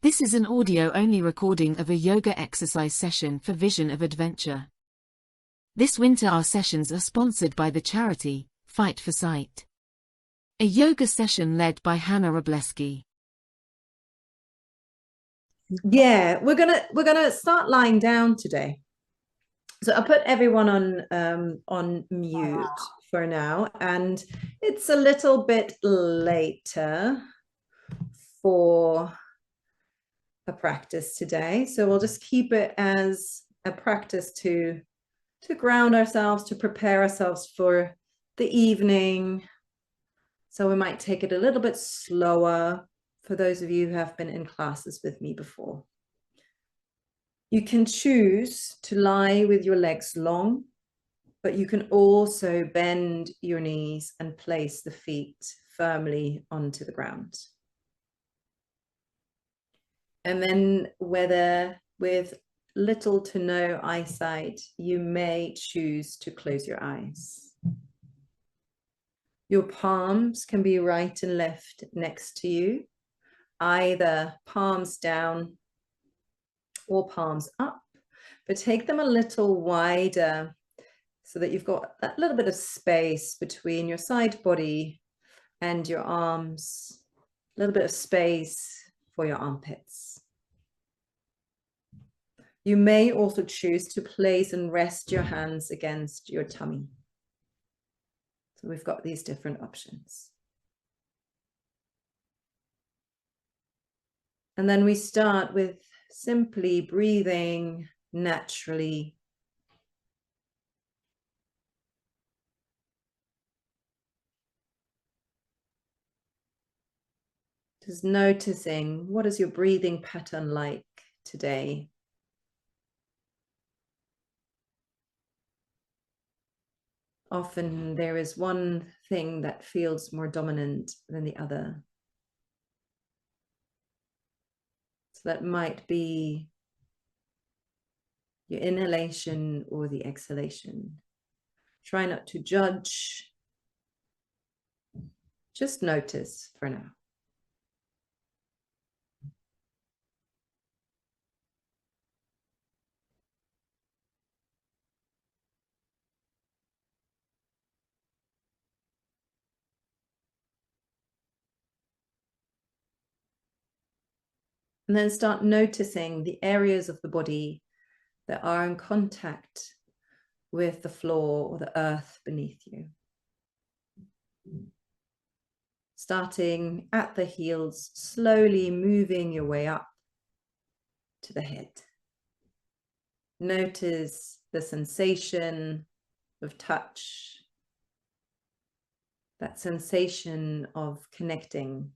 This is an audio-only recording of a yoga exercise session for Vision of Adventure. This winter our sessions are sponsored by the charity, Fight for Sight. A yoga session led by Hannah Robleski. Yeah, we're gonna start lying down today. So I'll put everyone on mute for now, and it's a little bit later for a practice today. So we'll just keep it as a practice to ground ourselves, to prepare ourselves for the evening. So we might take it a little bit slower for those of you who have been in classes with me before. You can choose to lie with your legs long, but you can also bend your knees and place the feet firmly onto the ground. And then whether with little to no eyesight, you may choose to close your eyes. Your palms can be right and left next to you, either palms down or palms up, but take them a little wider so that you've got that little bit of space between your side body and your arms, a little bit of space for your armpits. You may also choose to place and rest your hands against your tummy. So we've got these different options. And then we start with simply breathing naturally. Just noticing, what is your breathing pattern like today? Often there is one thing that feels more dominant than the other. So that might be your inhalation or the exhalation. Try not to judge. Just notice for now. And then start noticing the areas of the body that are in contact with the floor or the earth beneath you. Starting at the heels, slowly moving your way up to the head. Notice the sensation of touch, that sensation of connecting.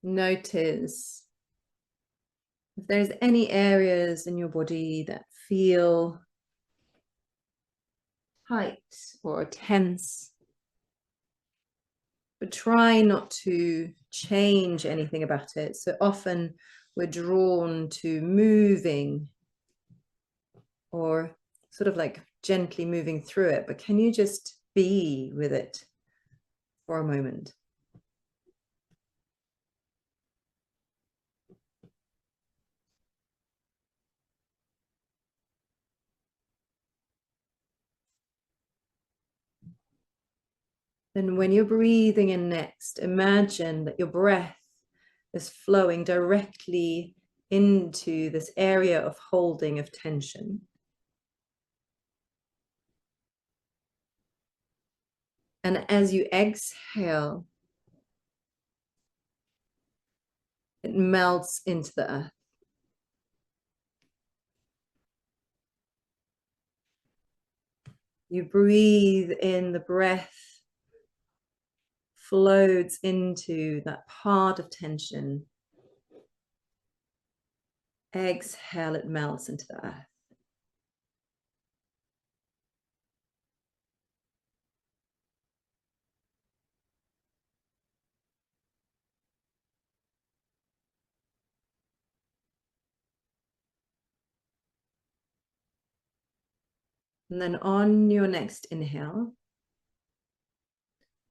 Notice if there's any areas in your body that feel tight or tense, but try not to change anything about it. So often we're drawn to moving or sort of like gently moving through it, but can you just be with it for a moment? Then when you're breathing in next, imagine that your breath is flowing directly into this area of holding of tension. And as you exhale, it melts into the earth. You breathe in, the breath floats into that part of tension. Exhale, it melts into the earth. And then on your next inhale,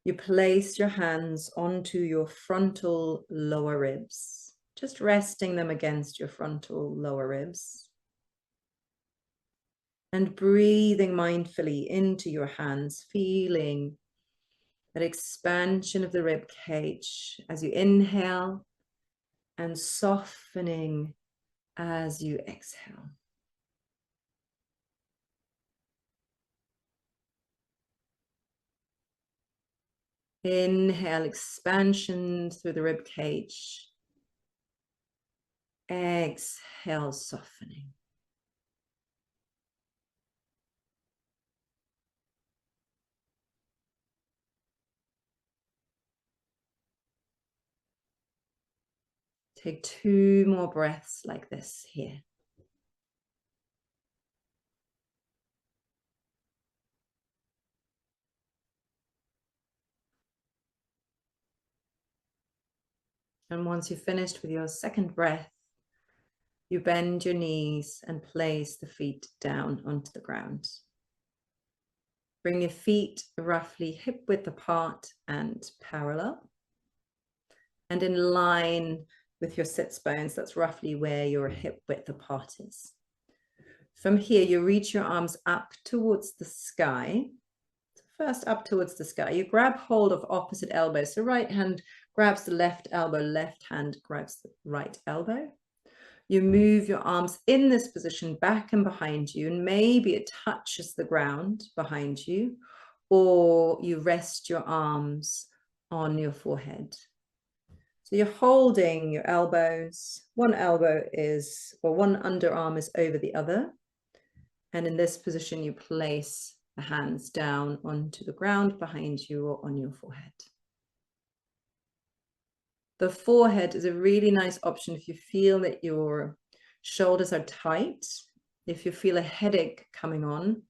you place your hands onto your frontal lower ribs, just resting them against your frontal lower ribs. And breathing mindfully into your hands, feeling that expansion of the rib cage as you inhale and softening as you exhale. Inhale, expansion through the rib cage. Exhale, softening. Take 2 more breaths like this here. And once you've finished with your second breath, you bend your knees and place the feet down onto the ground. Bring your feet roughly hip width apart and parallel. And in line with your sits bones, that's roughly where your hip width apart is. From here, you reach your arms up towards the sky. First up towards the sky, you grab hold of opposite elbows. So right hand grabs the left elbow, left hand grabs the right elbow. You move your arms in this position back and behind you, and maybe it touches the ground behind you, or you rest your arms on your forehead. So you're holding your elbows. One elbow is, or one underarm is over the other. And in this position, you place the hands down onto the ground behind you or on your forehead. The forehead is a really nice option if you feel that your shoulders are tight, if you feel a headache coming on,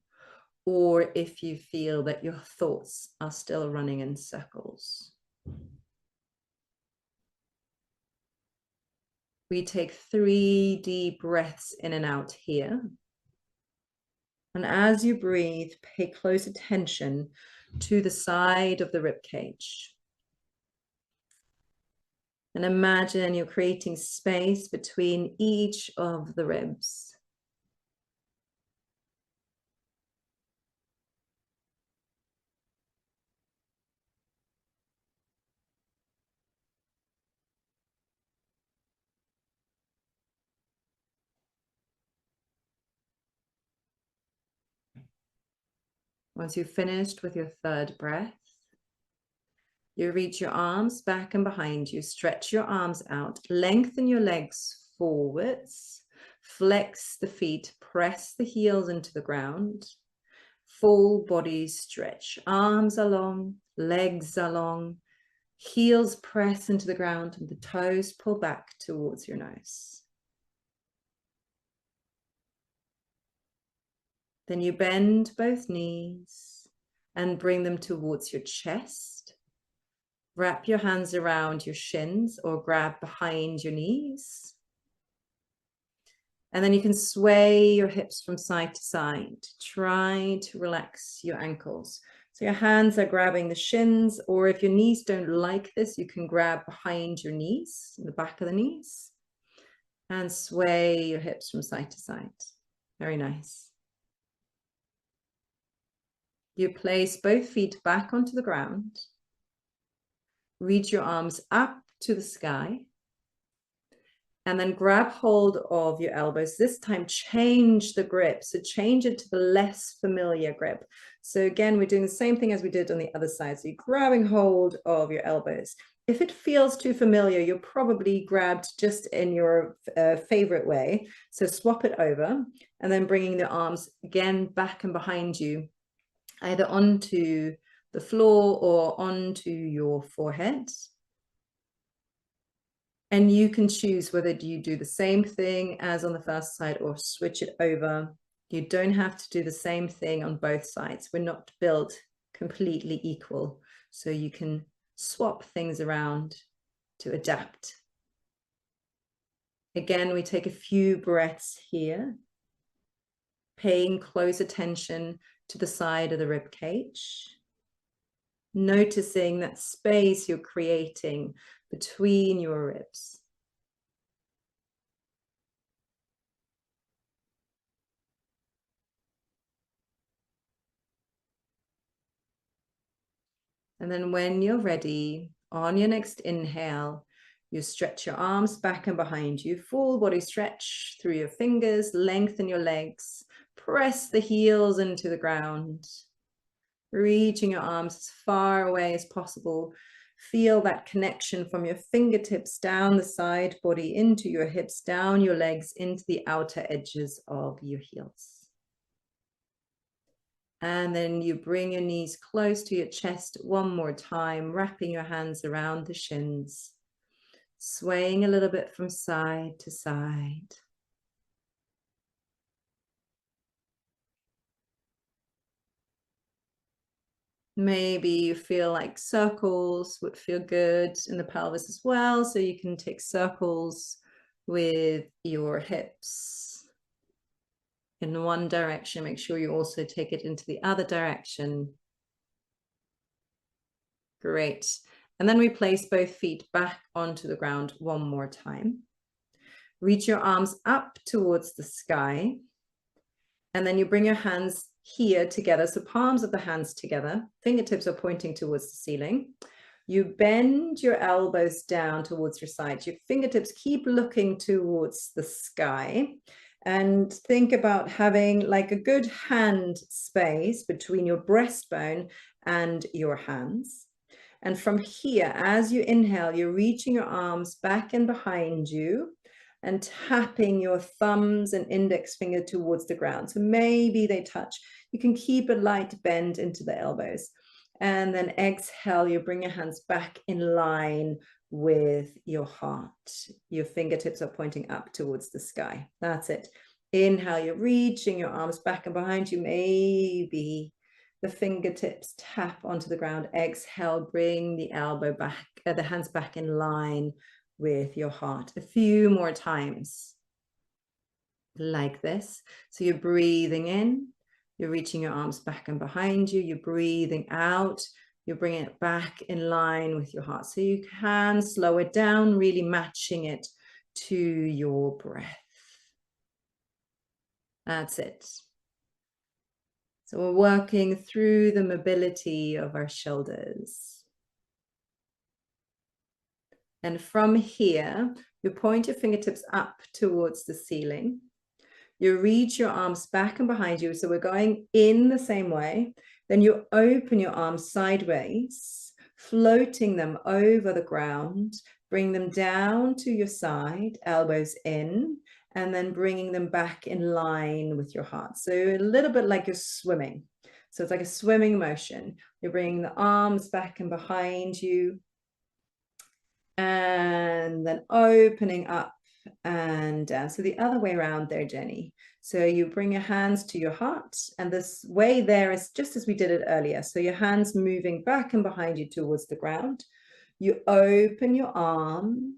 or if you feel that your thoughts are still running in circles. We take 3 deep breaths in and out here. And as you breathe, pay close attention to the side of the rib cage. And imagine you're creating space between each of the ribs. Once you've finished with your third breath, you reach your arms back and behind you, stretch your arms out, lengthen your legs forwards, flex the feet, press the heels into the ground, full body stretch, arms are long, legs are long, heels press into the ground and the toes pull back towards your nose. Then you bend both knees and bring them towards your chest. Wrap your hands around your shins or grab behind your knees. And then you can sway your hips from side to side. Try to relax your ankles. So your hands are grabbing the shins, or if your knees don't like this, you can grab behind your knees, the back of the knees, and sway your hips from side to side. Very nice. You place both feet back onto the ground. Reach your arms up to the sky. And then grab hold of your elbows. This time, change the grip. So change it to the less familiar grip. So again, we're doing the same thing as we did on the other side. So you're grabbing hold of your elbows. If it feels too familiar, you're probably grabbed just in your favorite way. So swap it over and then bringing the arms again back and behind you, either onto the floor or onto your forehead. And you can choose whether you do the same thing as on the first side or switch it over. You don't have to do the same thing on both sides. We're not built completely equal. So you can swap things around to adapt. Again, we take a few breaths here. paying close attention to the side of the rib cage. Noticing that space you're creating between your ribs. And then when you're ready, on your next inhale, you stretch your arms back and behind you, full body stretch through your fingers, lengthen your legs, press the heels into the ground, reaching your arms as far away as possible. Feel that connection from your fingertips down the side body into your hips, down your legs, into the outer edges of your heels. And then you bring your knees close to your chest one more time, wrapping your hands around the shins, swaying a little bit from side to side. Maybe you feel like circles would feel good in the pelvis as well, so you can take circles with your hips in one direction. Make sure you also take it into the other direction. Great. And then we place both feet back onto the ground one more time. Reach your arms up towards the sky. And then you bring your hands here together. So palms of the hands together. Fingertips are pointing towards the ceiling. You bend your elbows down towards your sides. Your fingertips keep looking towards the sky. And think about having like a good hand space between your breastbone and your hands. And from here, as you inhale, you're reaching your arms back and behind you and tapping your thumbs and index finger towards the ground. So maybe they touch. You can keep a light bend into the elbows. And then exhale, you bring your hands back in line with your heart. Your fingertips are pointing up towards the sky. That's it. Inhale, you're reaching your arms back and behind you. Maybe the fingertips tap onto the ground. Exhale, bring the elbow back, the hands back in line with your heart. A few more times like this. So you're breathing in, you're reaching your arms back and behind you, you're breathing out, you're bringing it back in line with your heart. So you can slow it down, really matching it to your breath. That's it. So we're working through the mobility of our shoulders. And from here, you point your fingertips up towards the ceiling. You reach your arms back and behind you. So we're going in the same way. Then you open your arms sideways, floating them over the ground. Bring them down to your side, elbows in, and then bringing them back in line with your heart. So a little bit like you're swimming. So it's like a swimming motion. You're bringing the arms back and behind you, and then opening up and down. So the other way around there, Jenny. So you bring your hands to your heart, and this way there is just as we did it earlier. So your hands moving back and behind you towards the ground. You open your arms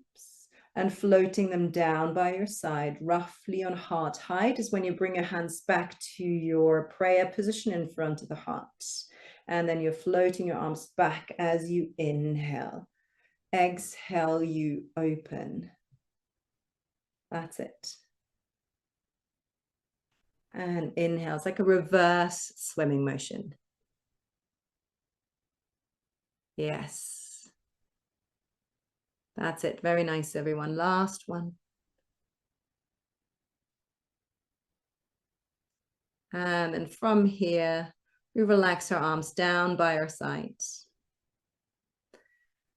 and floating them down by your side, roughly on heart height, is when you bring your hands back to your prayer position in front of the heart. And then you're floating your arms back as you inhale. Exhale, you open. That's it. And inhale, it's like a reverse swimming motion. Yes. That's it. Very nice, everyone. Last one. And then from here, we relax our arms down by our sides.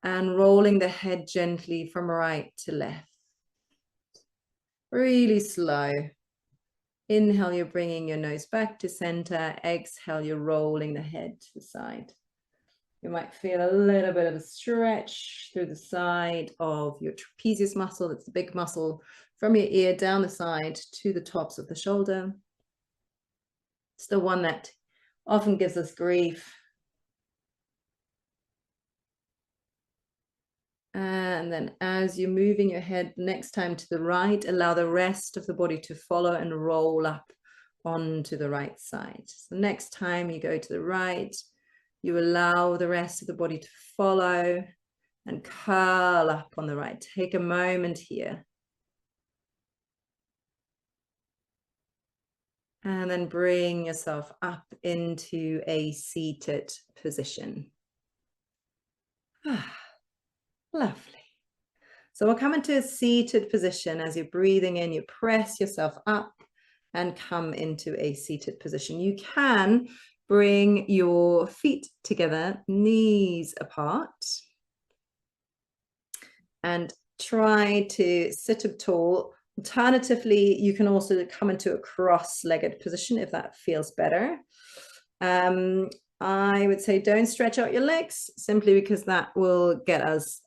And rolling the head gently from right to left. Really slow. Inhale, you're bringing your nose back to center. Exhale, you're rolling the head to the side. You might feel a little bit of a stretch through the side of your trapezius muscle. It's the big muscle from your ear down the side to the tops of the shoulder. It's the one that often gives us grief. And then as you're moving your head next time to the right, allow the rest of the body to follow and roll up onto the right side. So next time you go to the right, you allow the rest of the body to follow and curl up on the right. Take a moment here. And then bring yourself up into a seated position. Lovely. So we'll come into a seated position. As you're breathing in, you press yourself up and come into a seated position. You can bring your feet together, knees apart, and try to sit up tall. Alternatively, you can also come into a cross-legged position if that feels better. I would say don't stretch out your legs, simply because that will get us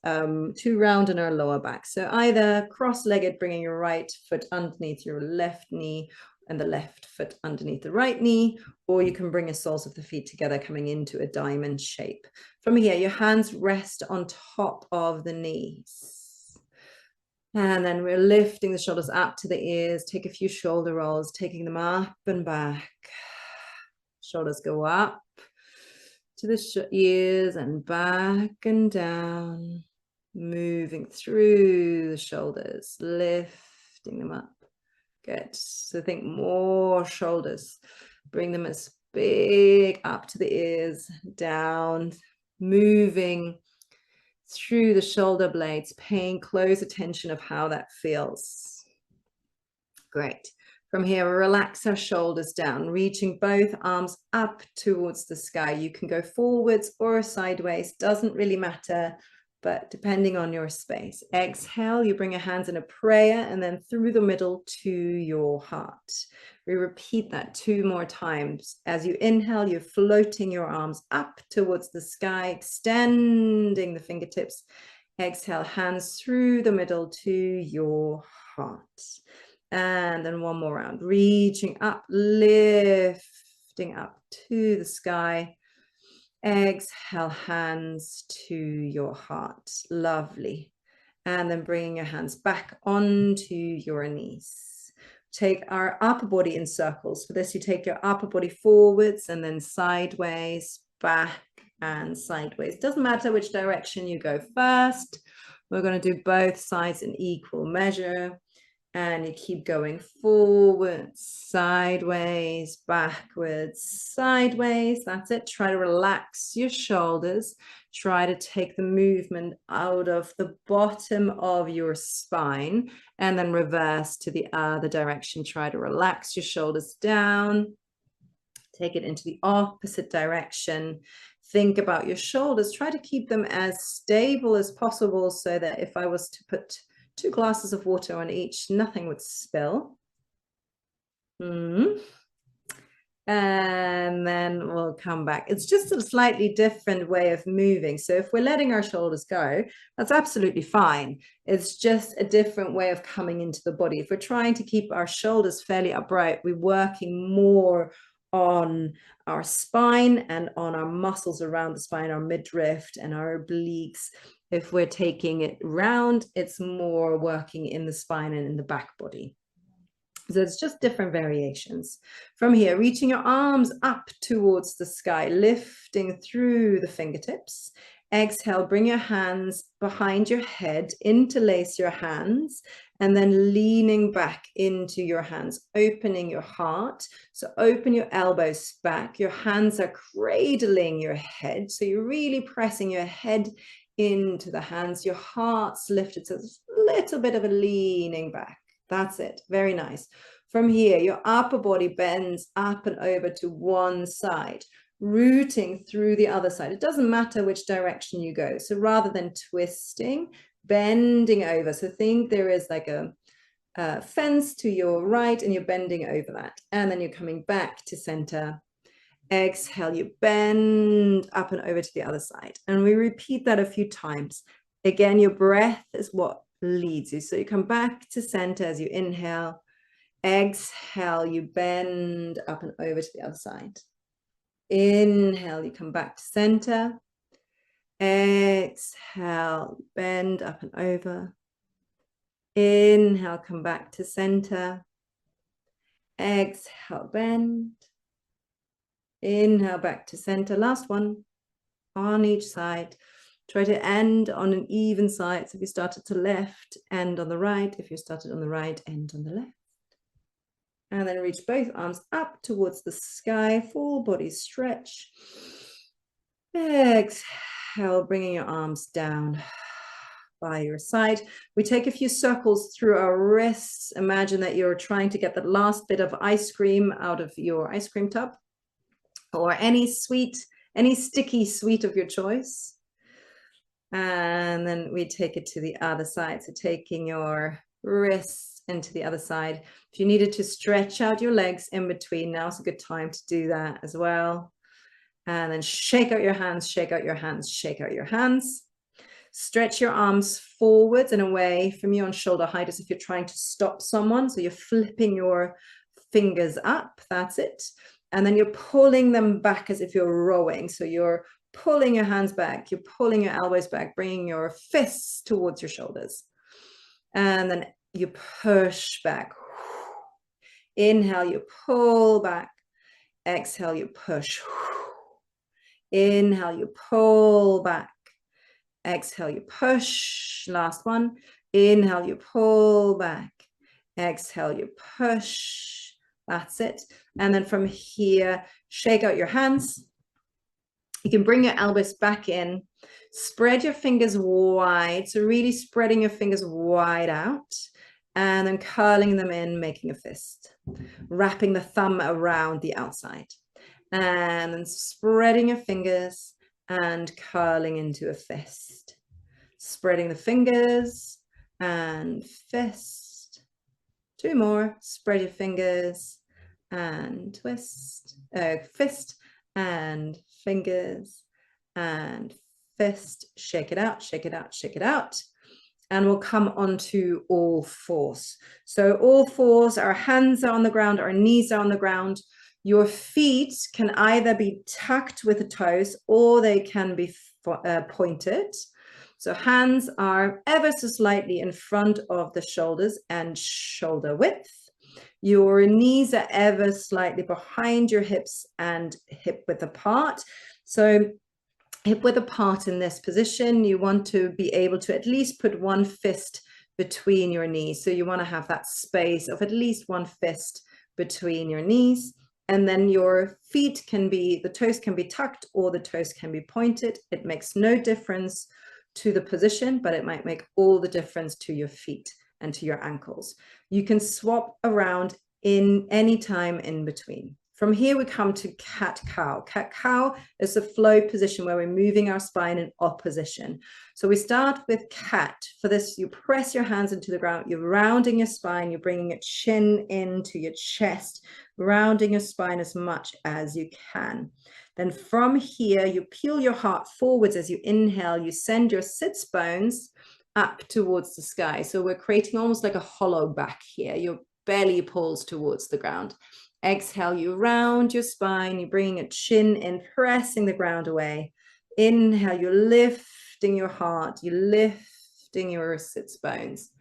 too round in our lower back. So either cross-legged, bringing your right foot underneath your left knee and the left foot underneath the right knee, or you can bring your soles of the feet together, coming into a diamond shape. From here, your hands rest on top of the knees. And then we're lifting the shoulders up to the ears. Take a few shoulder rolls, taking them up and back. Shoulders go up to the ears and back and down. Moving through the shoulders, lifting them up. Good. So think more shoulders. Bring them as big up to the ears, down, moving through the shoulder blades, paying close attention of how that feels. Great. From here, relax our shoulders down, reaching both arms up towards the sky. You can go forwards or sideways, doesn't really matter, but depending on your space. Exhale, you bring your hands in a prayer and then through the middle to your heart. We repeat that 2 more times. As you inhale, you're floating your arms up towards the sky, extending the fingertips. Exhale, hands through the middle to your heart. And then 1 more round, reaching up, lifting up to the sky. Exhale, hands to your heart. Lovely. And then bringing your hands back onto your knees. Take our upper body in circles. For this, you take your upper body forwards and then sideways, back and sideways. Doesn't matter which direction you go first. We're going to do both sides in equal measure. And you keep going forwards, sideways, backwards, sideways. That's it. Try to relax your shoulders. Try to take the movement out of the bottom of your spine and then reverse to the other direction. Try to relax your shoulders down. Take it into the opposite direction. Think about your shoulders. Try to keep them as stable as possible so that if I was to put 2 glasses of water on each, nothing would spill. And then we'll come back. It's just a slightly different way of moving. So if we're letting our shoulders go, that's absolutely fine. It's just a different way of coming into the body. If we're trying to keep our shoulders fairly upright, we're working more on our spine and on our muscles around the spine, our midriff and our obliques. If we're taking it round, it's more working in the spine and in the back body. So it's just different variations. From here, reaching your arms up towards the sky, lifting through the fingertips. Exhale, bring your hands behind your head, interlace your hands, and then leaning back into your hands, opening your heart. So open your elbows back. Your hands are cradling your head. So you're really pressing your head into the hands. Your heart's lifted. So it's a little bit of a leaning back. That's it. Very nice. From here, your upper body bends up and over to one side, rooting through the other side. It doesn't matter which direction you go. So rather than twisting, bending over. So think there is like a fence to your right and you're bending over that. And then you're coming back to center. Exhale, you bend up and over to the other side. And we repeat that a few times. Again, your breath is what leads you. So you come back to center as you inhale. Exhale, you bend up and over to the other side. Inhale, you come back to center. Exhale, bend up and over. Inhale, come back to center. Exhale, bend. Inhale, back to center. Last one on each side. Try to end on an even side. So if you started to left, end on the right. If you started on the right, end on the left. And then reach both arms up towards the sky, full body stretch. Exhale, bringing your arms down by your side. We take a few circles through our wrists. Imagine that you're trying to get the last bit of ice cream out of your ice cream tub, or any sticky sweet of your choice. And then we take it to the other side. So taking your wrists into the other side. If you needed to stretch out your legs in between, now's a good time to do that as well. And then shake out your hands, shake out your hands, shake out your hands. Stretch your arms forwards and away from you on shoulder height as if you're trying to stop someone. So you're flipping your fingers up, that's it. And then you're pulling them back as if you're rowing. So you're pulling your hands back, you're pulling your elbows back, bringing your fists towards your shoulders. And then you push back. Inhale, you pull back. Exhale, you push. Inhale, you pull back. Exhale, you push. Last one. Inhale, you pull back. Exhale, you push. That's it. And then from here, shake out your hands. You can bring your elbows back in. Spread your fingers wide. So really spreading your fingers wide out. And then curling them in, making a fist. Wrapping the thumb around the outside. And then spreading your fingers and curling into a fist. Spreading the fingers and fist. Two more. Spread your fingers and twist. Fist and fingers and fist. Shake it out, shake it out, shake it out. And we'll come onto all fours. So all fours, our hands are on the ground, our knees are on the ground. Your feet can either be tucked with the toes or they can be pointed. So hands are ever so slightly in front of the shoulders and shoulder width. Your knees are ever slightly behind your hips and hip width apart. So hip width apart in this position, you want to be able to at least put one fist between your knees. So you want to have that space of at least one fist between your knees. And then your feet can be, the toes can be tucked or the toes can be pointed. It makes no difference to the position, but it might make all the difference to your feet and to your ankles. You can swap around in any time in between. From here, we come to cat-cow. Cat-cow is a flow position where we're moving our spine in opposition. So we start with cat. For this, you press your hands into the ground. You're rounding your spine. You're bringing your chin into your chest, rounding your spine as much as you can. Then from here, you peel your heart forwards as you inhale. You send your sits bones up towards the sky. So we're creating almost like a hollow back here. Your belly pulls towards the ground. Exhale, you round your spine, you're bringing a chin in, pressing the ground away. Inhale, you're lifting your heart, you're lifting your sits bones.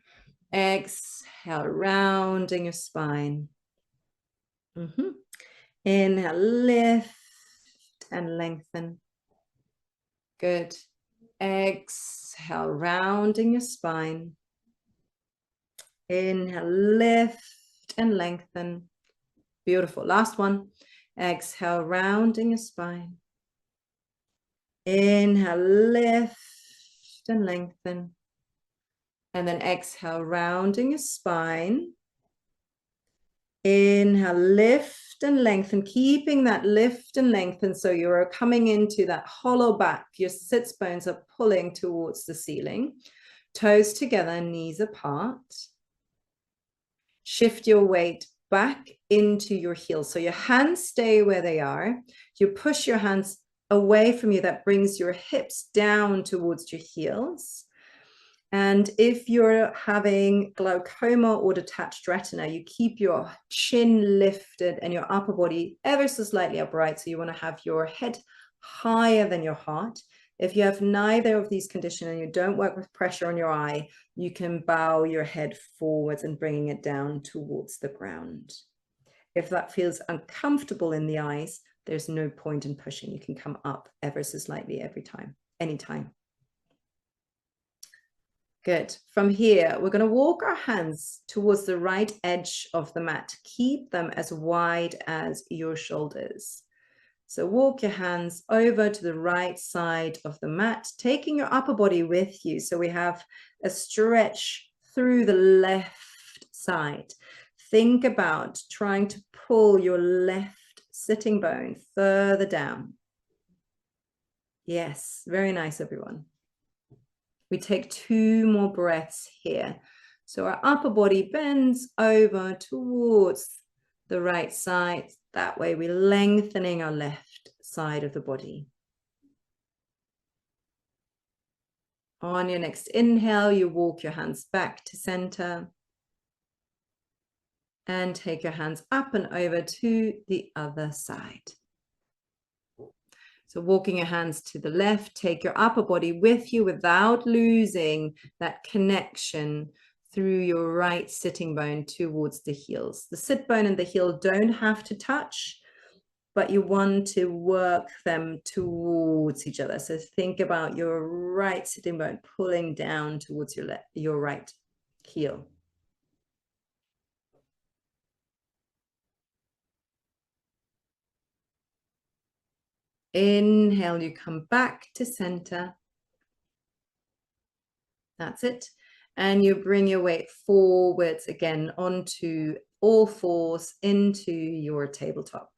Exhale, rounding your spine. Inhale, lift and lengthen. Good. Exhale, rounding your spine. Inhale, lift and lengthen. Beautiful. Last one. Exhale, rounding your spine. Inhale, lift and lengthen. And then exhale, rounding your spine. Inhale, lift and lengthen, keeping that lift and lengthen. So you're coming into that hollow back. Your sits bones are pulling towards the ceiling. Toes together, knees apart. Shift your weight back into your heels. So your hands stay where they are. You push your hands away from you. That brings your hips down towards your heels. And if you're having glaucoma or detached retina, you keep your chin lifted and your upper body ever so slightly upright. So you want to have your head higher than your heart. If you have neither of these conditions and you don't work with pressure on your eye, you can bow your head forwards and bringing it down towards the ground. If that feels uncomfortable in the eyes, there's no point in pushing. You can come up ever so slightly every time, anytime. Good. From here, we're going to walk our hands towards the right edge of the mat. Keep them as wide as your shoulders. So walk your hands over to the right side of the mat, taking your upper body with you. So we have a stretch through the left side. Think about trying to pull your left sitting bone further down. Yes, very nice, everyone. We take 2 more breaths here. So our upper body bends over towards the right side. That way we're lengthening our left side of the body. On your next inhale, you walk your hands back to center. And take your hands up and over to the other side. So walking your hands to the left, take your upper body with you without losing that connection through your right sitting bone towards the heels. The sit bone and the heel don't have to touch, but you want to work them towards each other. So think about your right sitting bone pulling down towards your right heel. Inhale, you come back to center. That's it. And you bring your weight forwards again onto all fours into your tabletop.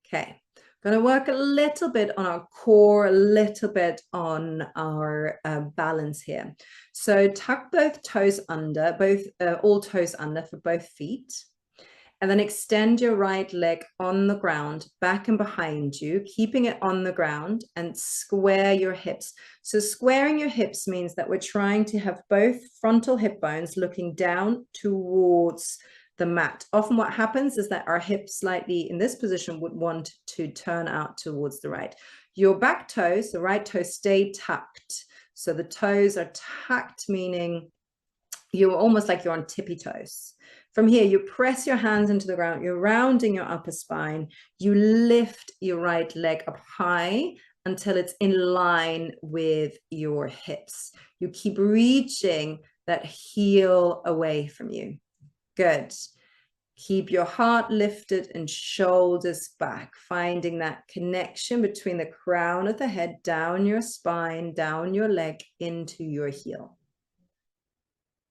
Okay, going to work a little bit on our core, a little bit on our balance here. So tuck both toes under, all toes under for both feet. And then extend your right leg on the ground, back and behind you, keeping it on the ground, and square your hips. So squaring your hips means that we're trying to have both frontal hip bones looking down towards the mat. Often what happens is that our hips slightly in this position would want to turn out towards the right. Your back toes, the right toes, stay tucked. So the toes are tucked, meaning you're almost like you're on tippy toes. From here, you press your hands into the ground, you're rounding your upper spine, you lift your right leg up high until it's in line with your hips. You keep reaching that heel away from you. Good. Keep your heart lifted and shoulders back, finding that connection between the crown of the head, down your spine, down your leg, into your heel.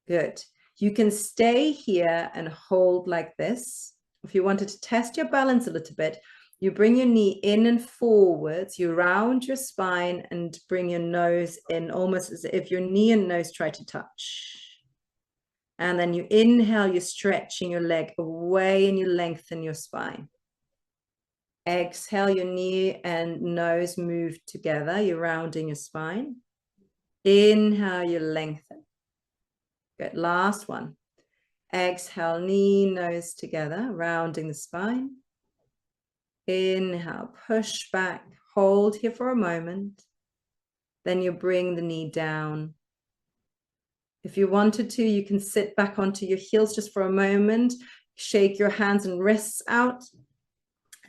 Good. You can stay here and hold like this. If you wanted to test your balance a little bit, you bring your knee in and forwards, you round your spine and bring your nose in, almost as if your knee and nose try to touch. And then you inhale, you're stretching your leg away and you lengthen your spine. Exhale, your knee and nose move together, you're rounding your spine. Inhale, you lengthen. Good, last one. Exhale, knee, nose together, rounding the spine. Inhale, push back, hold here for a moment. Then you bring the knee down. If you wanted to, you can sit back onto your heels just for a moment. Shake your hands and wrists out,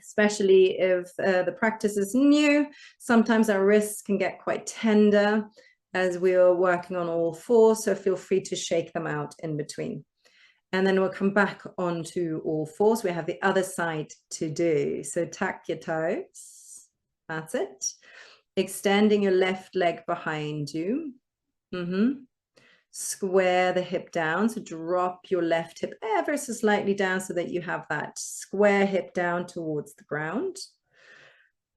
especially if the practice is new. Sometimes our wrists can get quite tender as we are working on all fours, so feel free to shake them out in between. And then we'll come back onto all fours. We have the other side to do. So tuck your toes. That's it. Extending your left leg behind you. Square the hip down. So drop your left hip ever so slightly down so that you have that square hip down towards the ground.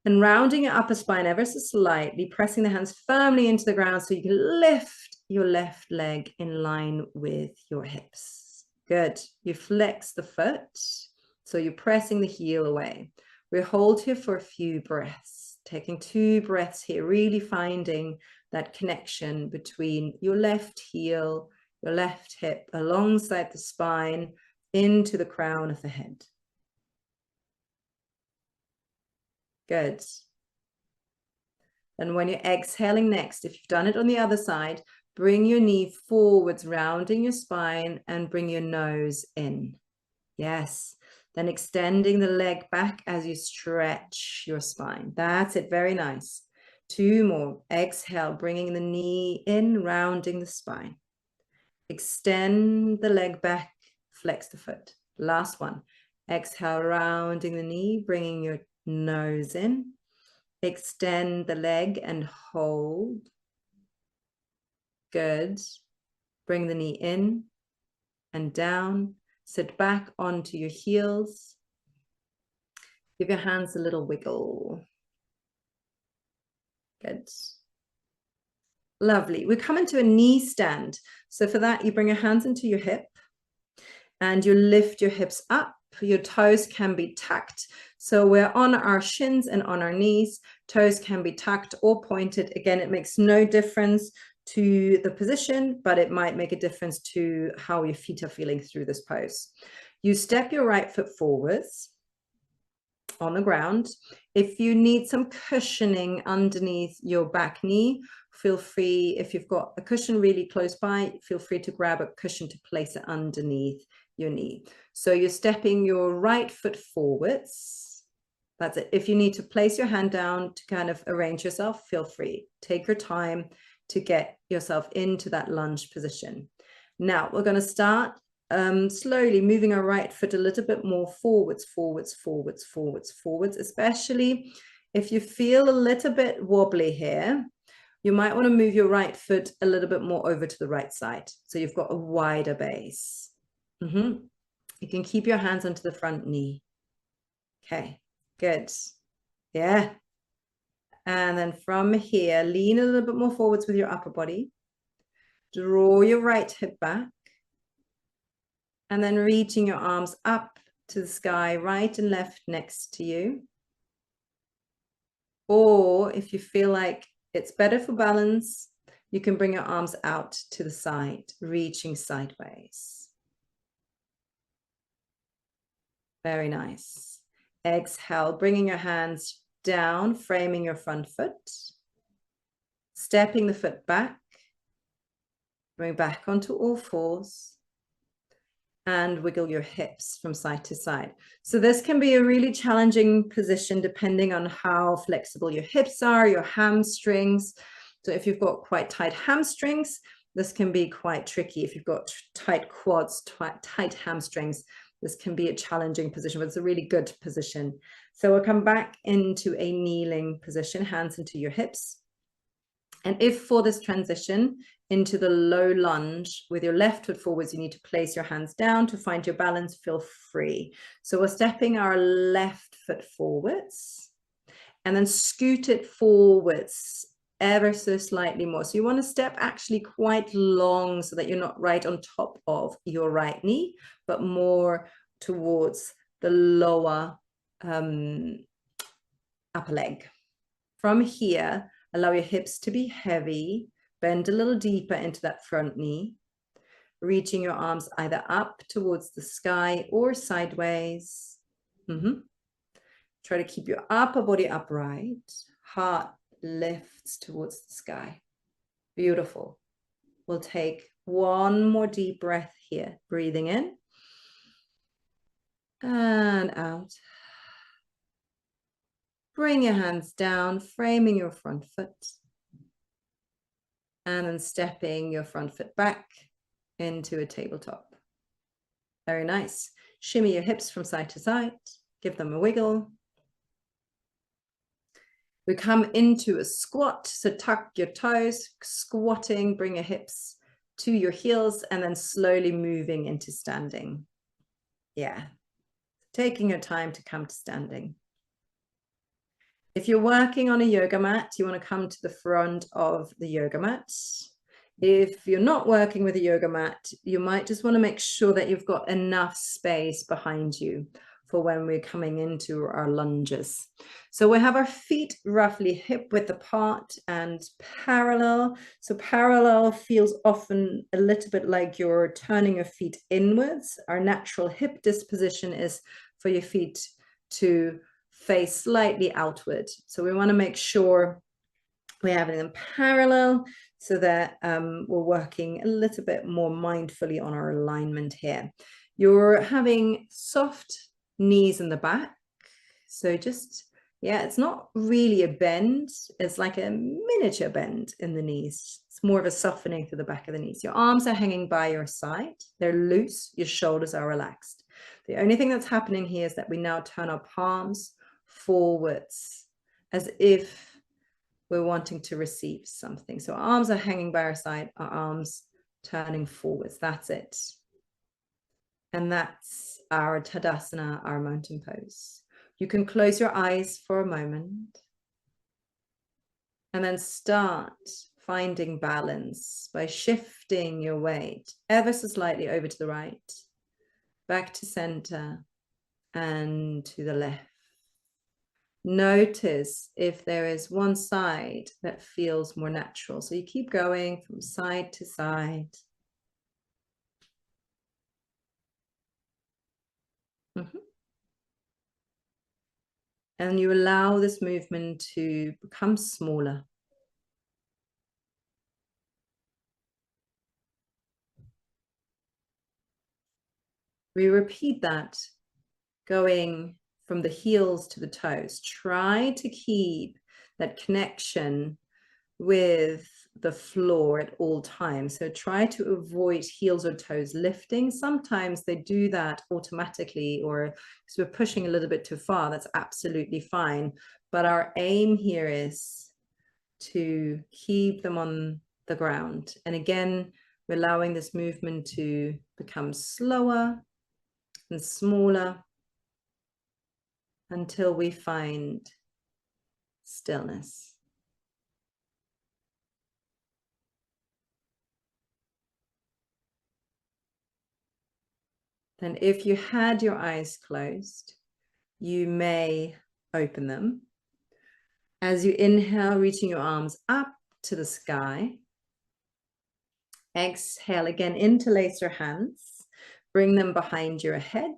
And rounding your upper spine ever so slightly, pressing the hands firmly into the ground so you can lift your left leg in line with your hips. Good. You flex the foot, so you're pressing the heel away. We hold here for a few breaths, taking 2 breaths here, really finding that connection between your left heel, your left hip, alongside the spine, into the crown of the head. Good. And when you're exhaling next, if you've done it on the other side, bring your knee forwards, rounding your spine, and bring your nose in. Yes. Then extending the leg back as you stretch your spine. That's it. Very nice. 2 more. Exhale, bringing the knee in, rounding the spine. Extend the leg back, flex the foot. Last one. Exhale, rounding the knee, bringing your nose in. Extend the leg and hold. Good. Bring the knee in and down. Sit back onto your heels. Give your hands a little wiggle. Good. Lovely. We come into a knee stand. So for that, you bring your hands into your hip and you lift your hips up. Your toes can be tucked. So we're on our shins and on our knees. Toes can be tucked or pointed. Again, it makes no difference to the position, but it might make a difference to how your feet are feeling through this pose. You step your right foot forwards on the ground. If you need some cushioning underneath your back knee, feel free, if you've got a cushion really close by, feel free to grab a cushion to place it underneath your knee. So you're stepping your right foot forwards. That's it. If you need to place your hand down to kind of arrange yourself, feel free. Take your time to get yourself into that lunge position. Now we're going to start slowly moving our right foot a little bit more forwards, forwards, forwards, forwards, forwards, especially if you feel a little bit wobbly here. You might want to move your right foot a little bit more over to the right side. So you've got a wider base. You can keep your hands onto the front knee. Okay, good. Yeah. And then from here, lean a little bit more forwards with your upper body. Draw your right hip back. And then reaching your arms up to the sky, right and left next to you. Or if you feel like it's better for balance, you can bring your arms out to the side, reaching sideways. Very nice. Exhale, bringing your hands down, framing your front foot. Stepping the foot back. Bring back onto all fours. And wiggle your hips from side to side. So this can be a really challenging position depending on how flexible your hips are, your hamstrings. So if you've got quite tight hamstrings, this can be quite tricky. If you've got tight quads, tight hamstrings, this can be a challenging position, but it's a really good position. So we'll come back into a kneeling position, hands into your hips. And if for this transition into the low lunge with your left foot forwards, you need to place your hands down to find your balance, feel free. So we're stepping our left foot forwards and then scoot it forwards ever so slightly more. So you want to step actually quite long so that you're not right on top of your right knee, but more towards the lower upper leg. From here, allow your hips to be heavy, bend a little deeper into that front knee, reaching your arms either up towards the sky or sideways. Try to keep your upper body upright, heart lifts towards the sky. Beautiful. We'll take one more deep breath here, breathing in and out. Bring your hands down, framing your front foot. And then stepping your front foot back into a tabletop. Very nice. Shimmy your hips from side to side. Give them a wiggle. We come into a squat. So tuck your toes, squatting, bring your hips to your heels, and then slowly moving into standing. Yeah. Taking your time to come to standing. If you're working on a yoga mat, you want to come to the front of the yoga mat. If you're not working with a yoga mat, you might just want to make sure that you've got enough space behind you for when we're coming into our lunges. So we have our feet roughly hip width apart and parallel. So parallel feels often a little bit like you're turning your feet inwards. Our natural hip disposition is for your feet to face slightly outward. So we want to make sure we have them parallel so that we're working a little bit more mindfully on our alignment here. You're having soft knees in the back. So just, yeah, it's not really a bend. It's like a miniature bend in the knees. It's more of a softening to the back of the knees. Your arms are hanging by your side. They're loose. Your shoulders are relaxed. The only thing that's happening here is that we now turn our palms forwards as if we're wanting to receive something. So our arms are hanging by our side, our arms turning forwards. That's it. And that's our Tadasana, our mountain pose. You can close your eyes for a moment and then start finding balance by shifting your weight ever so slightly over to the right, back to center, and to the left. Notice if there is one side that feels more natural. So you keep going from side to side. And you allow this movement to become smaller. We repeat that, going from the heels to the toes. Try to keep that connection with the floor at all times. So try to avoid heels or toes lifting. Sometimes they do that automatically, or because we're pushing a little bit too far. That's absolutely fine. But our aim here is to keep them on the ground. And again, we're allowing this movement to become slower and smaller until we find stillness. Then if you had your eyes closed, you may open them. As you inhale, reaching your arms up to the sky. Exhale again, interlace your hands. Bring them behind your head.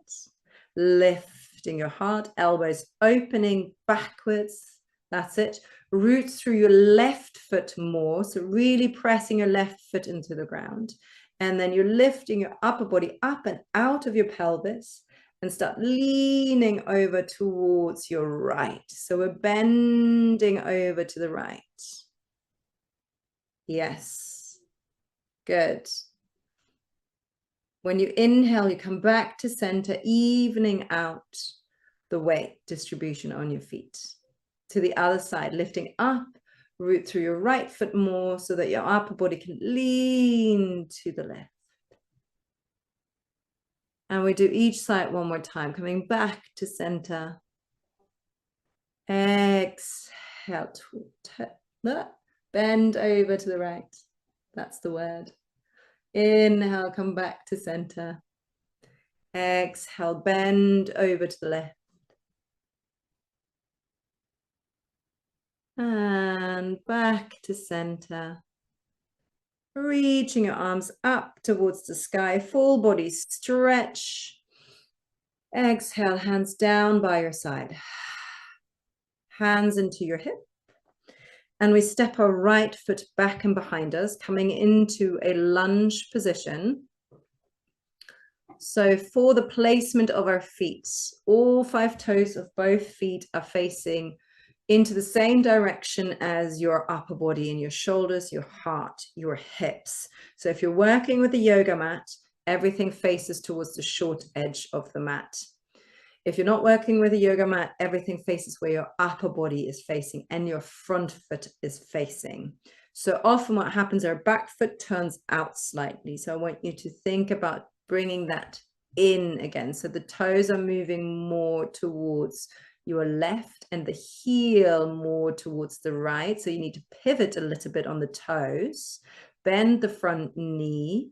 Lifting your heart, elbows opening backwards. That's it. Roots through your left foot more. So really pressing your left foot into the ground. And then you're lifting your upper body up and out of your pelvis and start leaning over towards your right. So we're bending over to the right. Yes. Good. When you inhale, you come back to center, evening out the weight distribution on your feet. To the other side, lifting up, root through your right foot more so that your upper body can lean to the left. And we do each side one more time, coming back to center. Exhale, bend over to the right. That's the word. Inhale, come back to center. Exhale, bend over to the left. And back to center. Reaching your arms up towards the sky, full body stretch. Exhale, hands down by your side. Hands into your hip. And we step our right foot back and behind us, coming into a lunge position. So for the placement of our feet, all 5 toes of both feet are facing into the same direction as your upper body and your shoulders, your heart, your hips. So if you're working with a yoga mat, everything faces towards the short edge of the mat. If you're not working with a yoga mat, everything faces where your upper body is facing and your front foot is facing. So often what happens, our back foot turns out slightly. So I want you to think about bringing that in again. So the toes are moving more towards your left and the heel more towards the right. So you need to pivot a little bit on the toes, bend the front knee,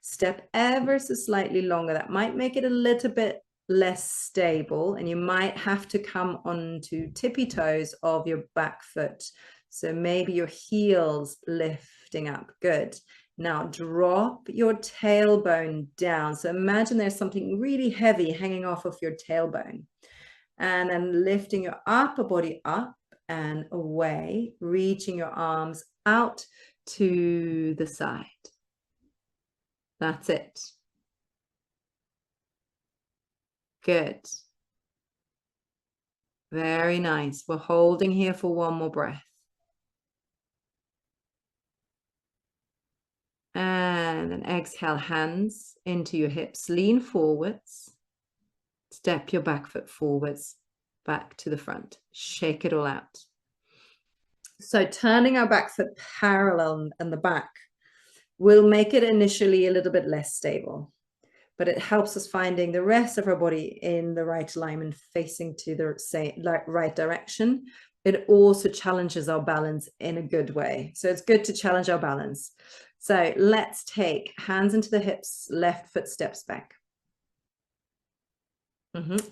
step ever so slightly longer. That might make it a little bit less stable, and you might have to come onto tippy toes of your back foot. So maybe your heels lifting up. Good. Now drop your tailbone down. So imagine there's something really heavy hanging off of your tailbone. And then lifting your upper body up and away, reaching your arms out to the side. That's it. Good. Very nice. We're holding here for one more breath. And then exhale, hands into your hips, lean forwards. Step your back foot forwards, back to the front. Shake it all out. So turning our back foot parallel in the back will make it initially a little bit less stable, but it helps us finding the rest of our body in the right alignment, facing to the right direction. It also challenges our balance in a good way. So it's good to challenge our balance. So let's take hands into the hips, left foot steps back.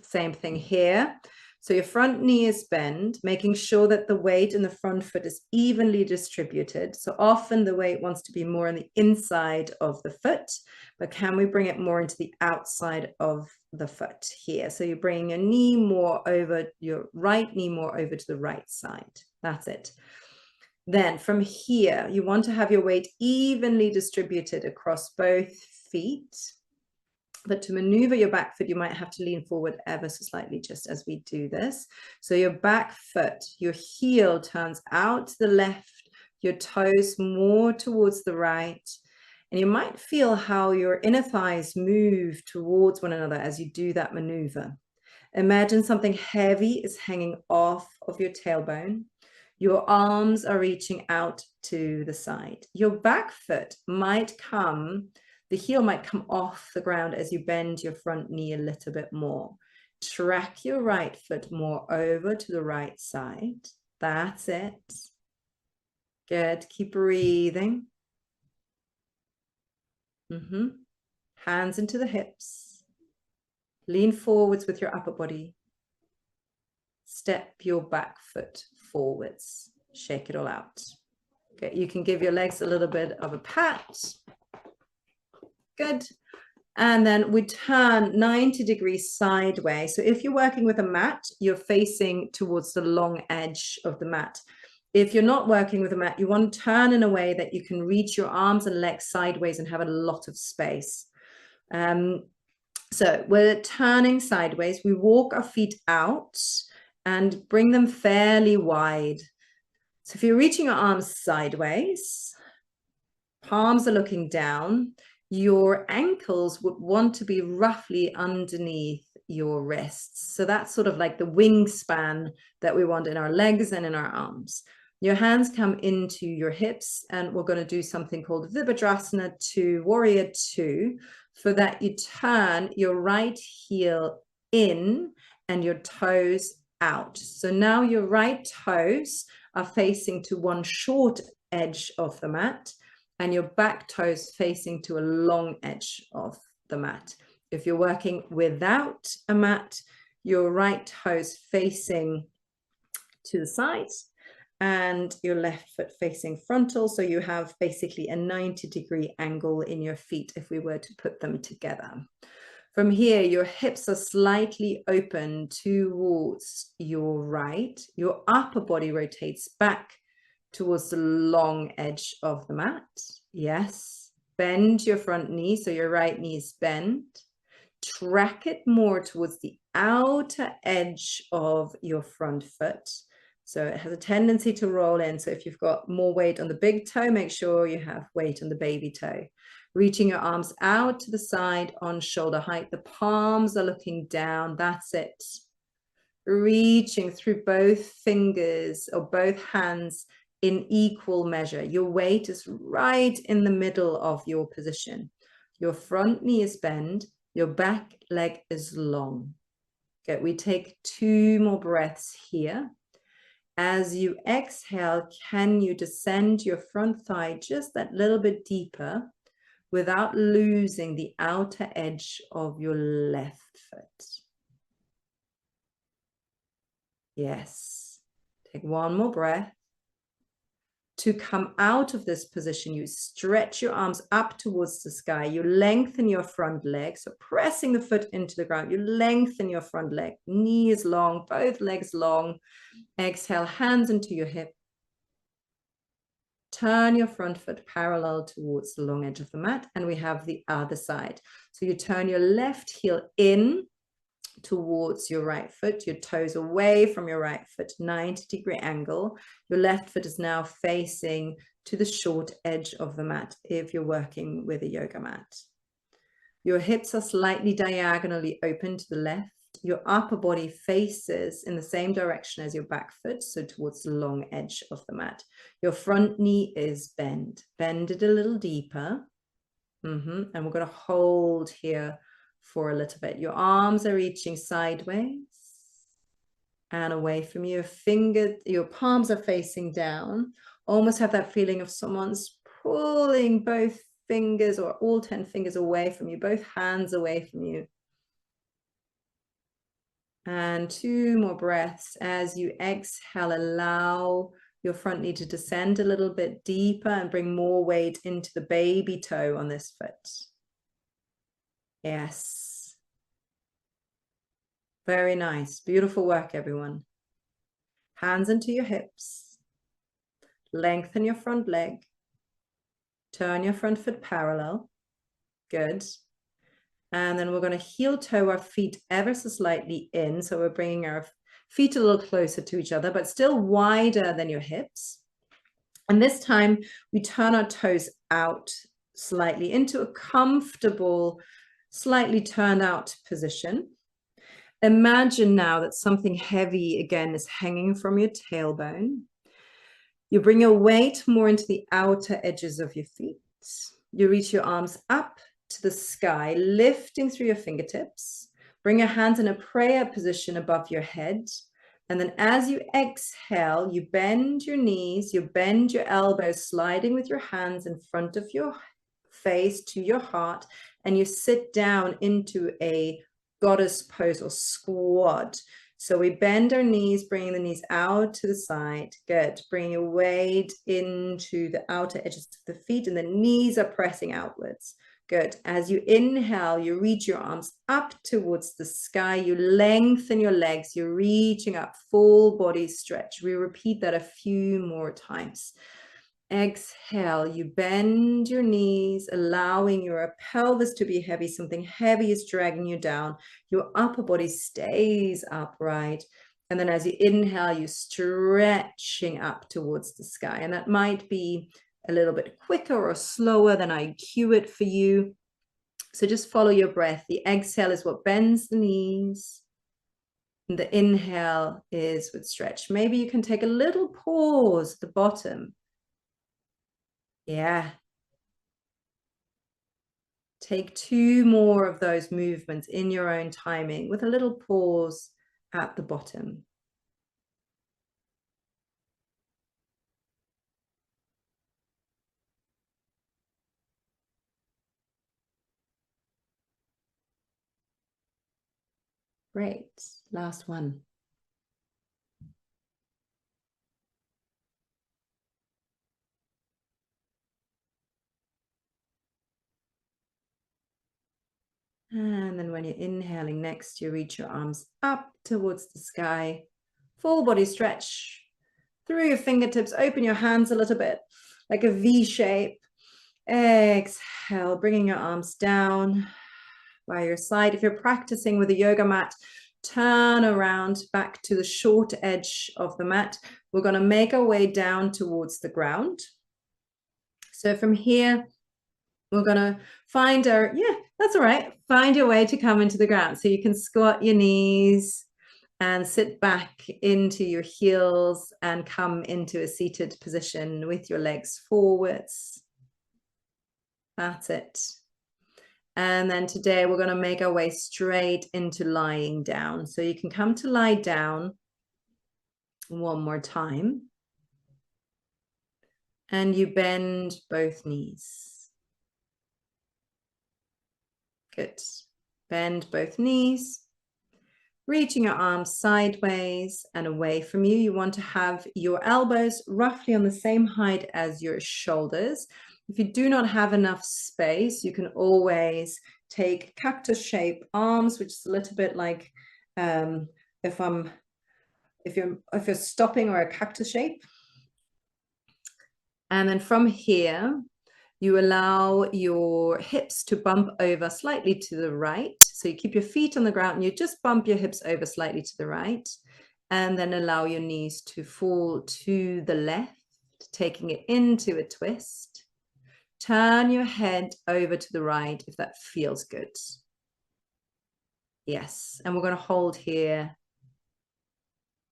Same thing here. So your front knee is bent, making sure that the weight in the front foot is evenly distributed. So often the weight wants to be more on the inside of the foot, but can we bring it more into the outside of the foot here? So you're bringing your knee more over, your right knee more over to the right side. That's it. Then from here, you want to have your weight evenly distributed across both feet. But to maneuver your back foot, you might have to lean forward ever so slightly just as we do this. So your back foot, your heel turns out to the left, your toes more towards the right. And you might feel how your inner thighs move towards one another as you do that maneuver. Imagine something heavy is hanging off of your tailbone. Your arms are reaching out to the side. Your back foot might come, the heel might come off the ground as you bend your front knee a little bit more. Track your right foot more over to the right side. That's it. Good. Keep breathing. Hands into the hips. Lean forwards with your upper body. Step your back foot forwards. Shake it all out. Okay, you can give your legs a little bit of a pat. Good. And then we turn 90 degrees sideways. So if you're working with a mat, you're facing towards the long edge of the mat. If you're not working with a mat, you want to turn in a way that you can reach your arms and legs sideways and have a lot of space. So we're turning sideways. We walk our feet out and bring them fairly wide. So if you're reaching your arms sideways, palms are looking down, your ankles would want to be roughly underneath your wrists. So that's sort of like the wingspan that we want in our legs and in our arms. Your hands come into your hips, and we're going to do something called Vibhadrasana 2, Warrior 2. For that, you turn your right heel in and your toes out. So now your right toes are facing to one short edge of the mat, and your back toes facing to a long edge of the mat. If you're working without a mat, your right toes facing to the sides and your left foot facing frontal. So you have basically a 90-degree angle in your feet if we were to put them together. From here, your hips are slightly open towards your right. Your upper body rotates back towards the long edge of the mat. Yes. Bend your front knee so your right knee is bent. Track it more towards the outer edge of your front foot. So it has a tendency to roll in. So if you've got more weight on the big toe, make sure you have weight on the baby toe. Reaching your arms out to the side on shoulder height. The palms are looking down. That's it. Reaching through both fingers or both hands in equal measure. Your weight is right in the middle of your position. Your front knee is bent. Your back leg is long. Okay, we take 2 more breaths here. As you exhale, can you descend your front thigh just that little bit deeper without losing the outer edge of your left foot? Yes. Take 1 more breath. To come out of this position, you stretch your arms up towards the sky. You lengthen your front leg. So pressing the foot into the ground, you lengthen your front leg. Knee is long, both legs long. Exhale, hands into your hip. Turn your front foot parallel towards the long edge of the mat. And we have the other side. So you turn your left heel in towards your right foot, your toes away from your right foot, 90-degree angle. Your left foot is now facing to the short edge of the mat if you're working with a yoga mat. Your hips are slightly diagonally open to the left. Your upper body faces in the same direction as your back foot, so towards the long edge of the mat. Your front knee is bent. Bend it a little deeper. And we're going to hold here for a little bit. Your arms are reaching sideways and away from you. Your palms are facing down. Almost have that feeling of someone's pulling both fingers or all 10 fingers away from you, both hands away from you. And 2 more breaths. As you exhale, allow your front knee to descend a little bit deeper and bring more weight into the baby toe on this foot. Yes. Very nice. Beautiful work, everyone. Hands into your hips. Lengthen your front leg. Turn your front foot parallel. Good. And then we're going to heel toe our feet ever so slightly in. So we're bringing our feet a little closer to each other, but still wider than your hips. And this time we turn our toes out slightly into a comfortable, slightly turned out position. Imagine now that something heavy again is hanging from your tailbone. You bring your weight more into the outer edges of your feet. You reach your arms up to the sky, lifting through your fingertips. Bring your hands in a prayer position above your head. And then as you exhale, you bend your knees, you bend your elbows, sliding with your hands in front of your face to your heart, and you sit down into a goddess pose or squat. So we bend our knees, bringing the knees out to the side. Good. Bring your weight into the outer edges of the feet, and the knees are pressing outwards. Good. As you inhale, you reach your arms up towards the sky. You lengthen your legs. You're reaching up, full body stretch. We repeat that a few more times. Exhale, you bend your knees, allowing your pelvis to be heavy. Something heavy is dragging you down. Your upper body stays upright. And then as you inhale, you're stretching up towards the sky. And that might be a little bit quicker or slower than I cue it for you. So just follow your breath. The exhale is what bends the knees. And the inhale is with stretch. Maybe you can take a little pause at the bottom. Yeah. Take 2 more of those movements in your own timing with a little pause at the bottom. Great. Last one. And then when you're inhaling next, you reach your arms up towards the sky. Full body stretch through your fingertips. Open your hands a little bit, like a V shape. Exhale, bringing your arms down by your side. If you're practicing with a yoga mat, turn around back to the short edge of the mat. We're going to make our way down towards the ground. So from here, we're going to find our, yeah, that's all right. Find your way to come into the ground. So you can squat your knees and sit back into your heels and come into a seated position with your legs forwards. That's it. And then today we're going to make our way straight into lying down. So you can come to lie down one more time. And you bend both knees. Good. Bend both knees. Reaching your arms sideways and away from you. You want to have your elbows roughly on the same height as your shoulders. If you do not have enough space, you can always take cactus shape arms, which is a little bit like if you're stopping or a cactus shape. And then from here, You allow your hips to bump over slightly to the right. So you keep your feet on the ground and you just bump your hips over slightly to the right. And then allow your knees to fall to the left, taking it into a twist. Turn your head over to the right if that feels good. Yes, and we're going to hold here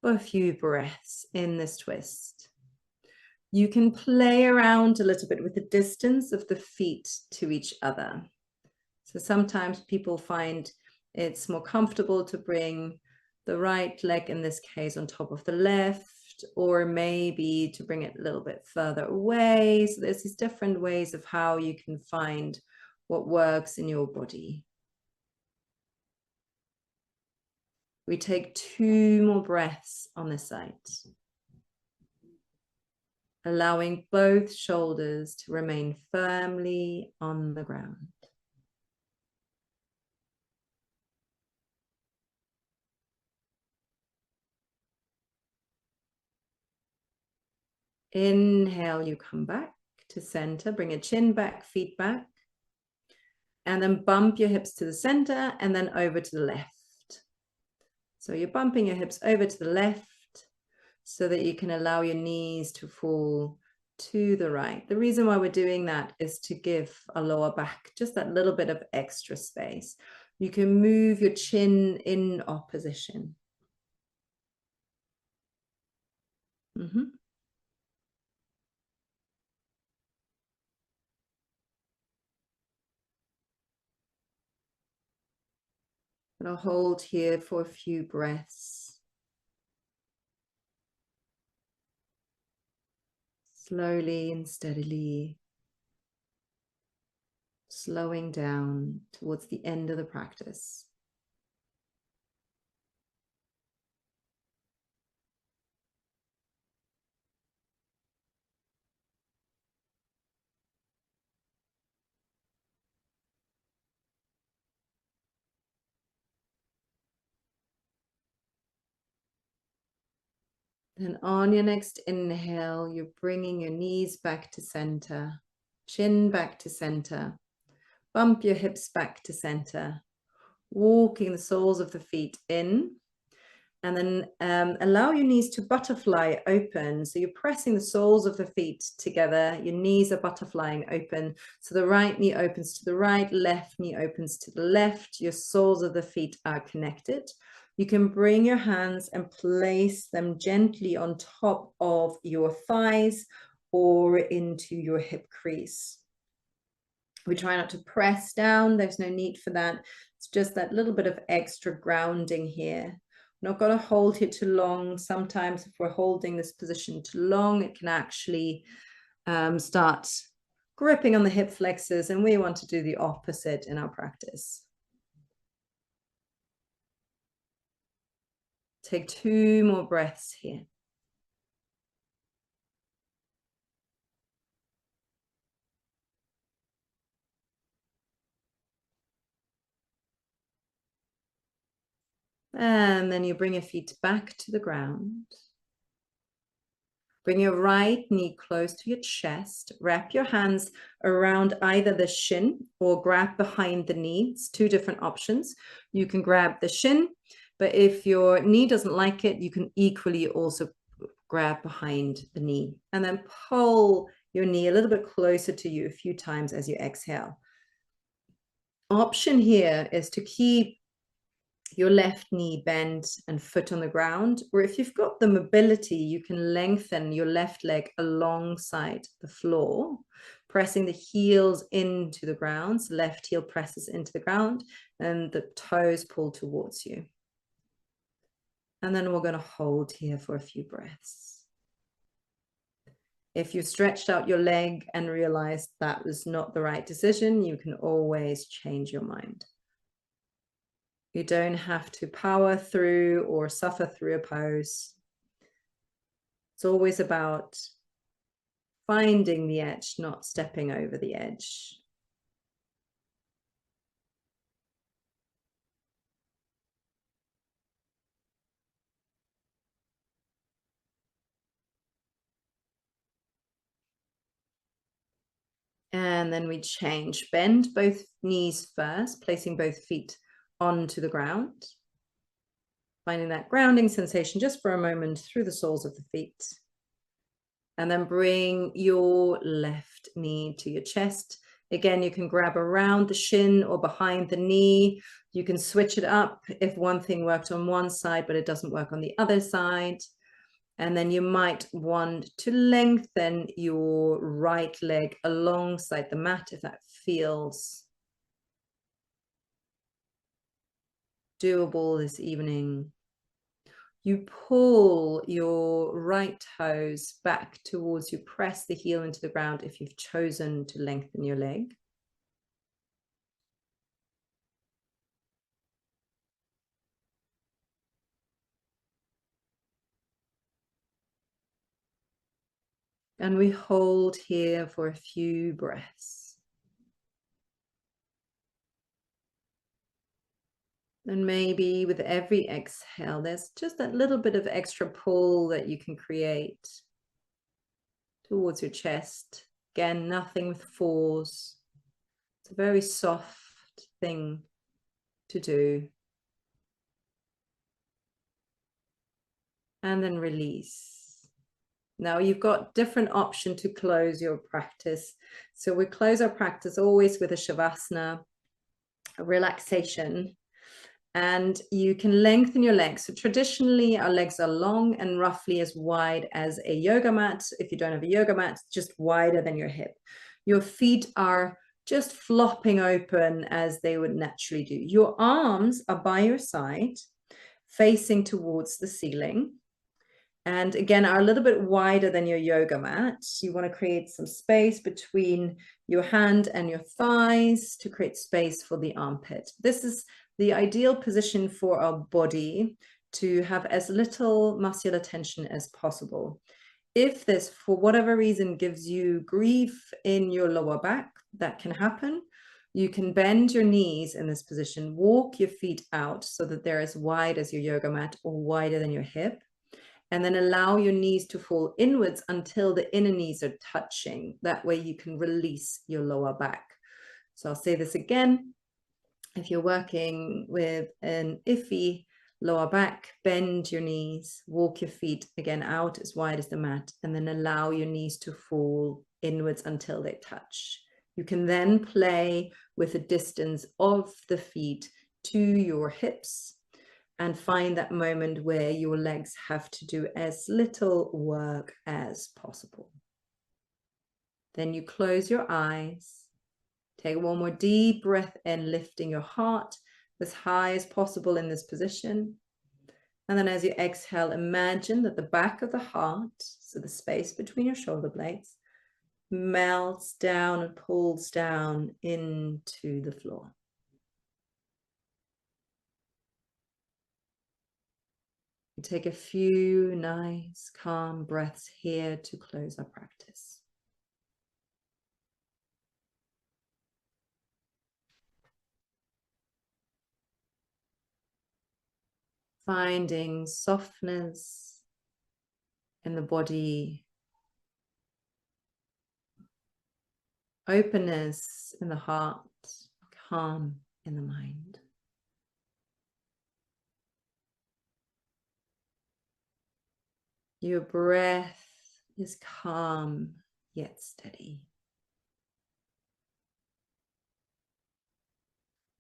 for a few breaths in this twist. You can play around a little bit with the distance of the feet to each other. So sometimes people find it's more comfortable to bring the right leg, in this case, on top of the left, or maybe to bring it a little bit further away. So there's these different ways of how you can find what works in your body. We take 2 more breaths on this side, allowing both shoulders to remain firmly on the ground. Inhale, you come back to center, bring your chin back, feet back, and then bump your hips to the center and then over to the left. So you're bumping your hips over to the left so that you can allow your knees to fall to the right. The reason why we're doing that is to give our lower back just that little bit of extra space. You can move your chin in opposition. And I'll hold here for a few breaths. Slowly and steadily, slowing down towards the end of the practice. Then on your next inhale, you're bringing your knees back to center, chin back to center, bump your hips back to center, walking the soles of the feet in, and then allow your knees to butterfly open. So you're pressing the soles of the feet together. Your knees are butterflying open. So the right knee opens to the right, left knee opens to the left. Your soles of the feet are connected. You can bring your hands and place them gently on top of your thighs or into your hip crease. We try not to press down. There's no need for that. It's just that little bit of extra grounding here. Not going to hold here too long. Sometimes if we're holding this position too long, it can actually start gripping on the hip flexors, and we want to do the opposite in our practice. Take 2 more breaths here. And then you bring your feet back to the ground. Bring your right knee close to your chest. Wrap your hands around either the shin or grab behind the knee. It's 2 different options. You can grab the shin, but if your knee doesn't like it, you can equally also grab behind the knee. And then pull your knee a little bit closer to you a few times as you exhale. Option here is to keep your left knee bent and foot on the ground, or if you've got the mobility, you can lengthen your left leg alongside the floor, pressing the heels into the ground. So left heel presses into the ground and the toes pull towards you. And then we're going to hold here for a few breaths. If you've stretched out your leg and realized that was not the right decision, you can always change your mind. You don't have to power through or suffer through a pose. It's always about finding the edge, not stepping over the edge. And then we change. Bend both knees first, placing both feet onto the ground. Finding that grounding sensation just for a moment through the soles of the feet. And then bring your left knee to your chest. Again, you can grab around the shin or behind the knee. You can switch it up if one thing worked on one side, but it doesn't work on the other side. And then you might want to lengthen your right leg alongside the mat if that feels doable this evening. You pull your right toes back towards you, press the heel into the ground if you've chosen to lengthen your leg. And we hold here for a few breaths. And maybe with every exhale, there's just that little bit of extra pull that you can create towards your chest. Again, nothing with force. It's a very soft thing to do. And then release. Now you've got different option to close your practice. So we close our practice always with a Shavasana, a relaxation. And you can lengthen your legs. So traditionally, our legs are long and roughly as wide as a yoga mat. If you don't have a yoga mat, it's just wider than your hip. Your feet are just flopping open as they would naturally do. Your arms are by your side, facing towards the ceiling. And again, are a little bit wider than your yoga mat. You want to create some space between your hand and your thighs to create space for the armpit. This is the ideal position for our body to have as little muscular tension as possible. If this, for whatever reason, gives you grief in your lower back, that can happen. You can bend your knees in this position, walk your feet out so that they're as wide as your yoga mat or wider than your hip, and then allow your knees to fall inwards until the inner knees are touching. That way you can release your lower back. So I'll say this again. If you're working with an iffy lower back, bend your knees, walk your feet again out as wide as the mat, and then allow your knees to fall inwards until they touch. You can then play with the distance of the feet to your hips and find that moment where your legs have to do as little work as possible. Then you close your eyes. Take one more deep breath in, lifting your heart as high as possible in this position. And then as you exhale, imagine that the back of the heart, so the space between your shoulder blades, melts down and pulls down into the floor. You take a few nice, calm breaths here to close our practice. Finding softness in the body, openness in the heart, calm in the mind. Your breath is calm yet steady.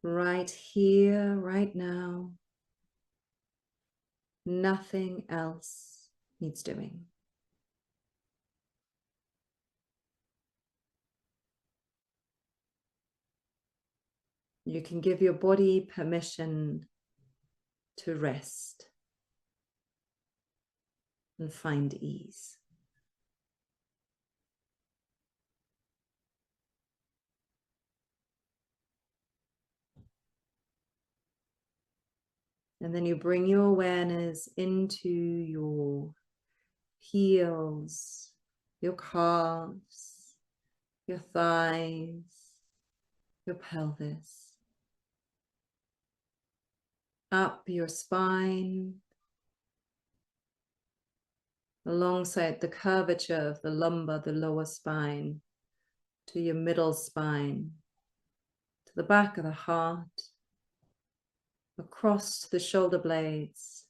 Right here, right now. Nothing else needs doing. You can give your body permission to rest and find ease. And then you bring your awareness into your heels, your calves, your thighs, your pelvis, up your spine, alongside the curvature of the lumbar, the lower spine, to your middle spine, to the back of the heart, across the shoulder blades,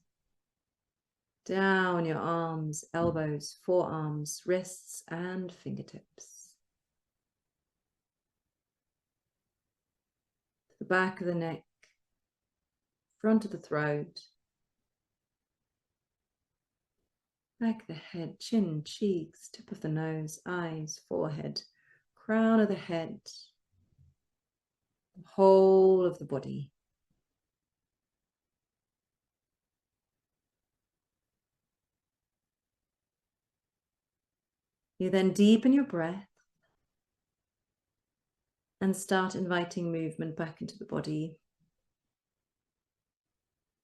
down your arms, elbows, forearms, wrists, and fingertips. To the back of the neck, front of the throat, back of the head, chin, cheeks, tip of the nose, eyes, forehead, crown of the head, the whole of the body. You then deepen your breath and start inviting movement back into the body.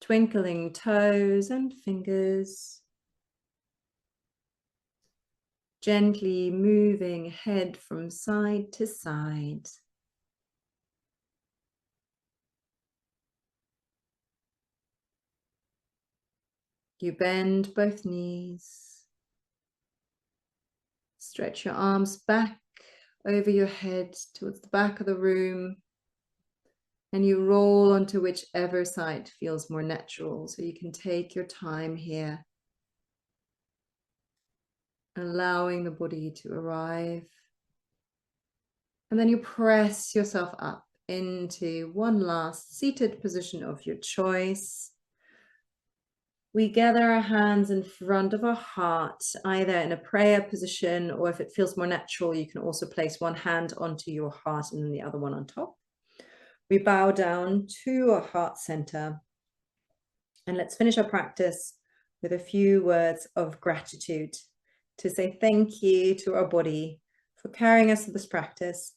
Twinkling toes and fingers. Gently moving head from side to side. You bend both knees. Stretch your arms back over your head towards the back of the room, and you roll onto whichever side feels more natural. So you can take your time here, allowing the body to arrive. And then you press yourself up into one last seated position of your choice. We gather our hands in front of our heart, either in a prayer position, or if it feels more natural, you can also place one hand onto your heart and then the other one on top. We bow down to our heart center. And let's finish our practice with a few words of gratitude to say thank you to our body for carrying us through this practice,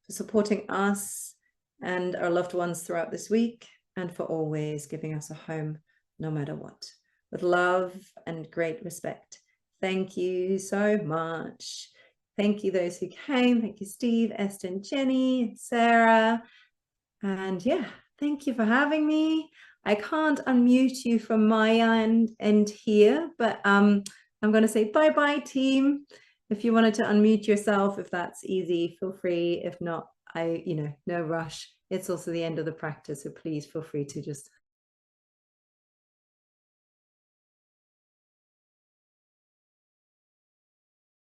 for supporting us and our loved ones throughout this week, and for always giving us a home no matter what. With love and great respect. Thank you so much. Thank you those who came. Thank you, Steve, Esther, Jenny, Sarah. And yeah, thank you for having me. I can't unmute you from my end here, but I'm going to say bye-bye, team. If you wanted to unmute yourself, if that's easy, feel free. If not, no rush. It's also the end of the practice, so please feel free to just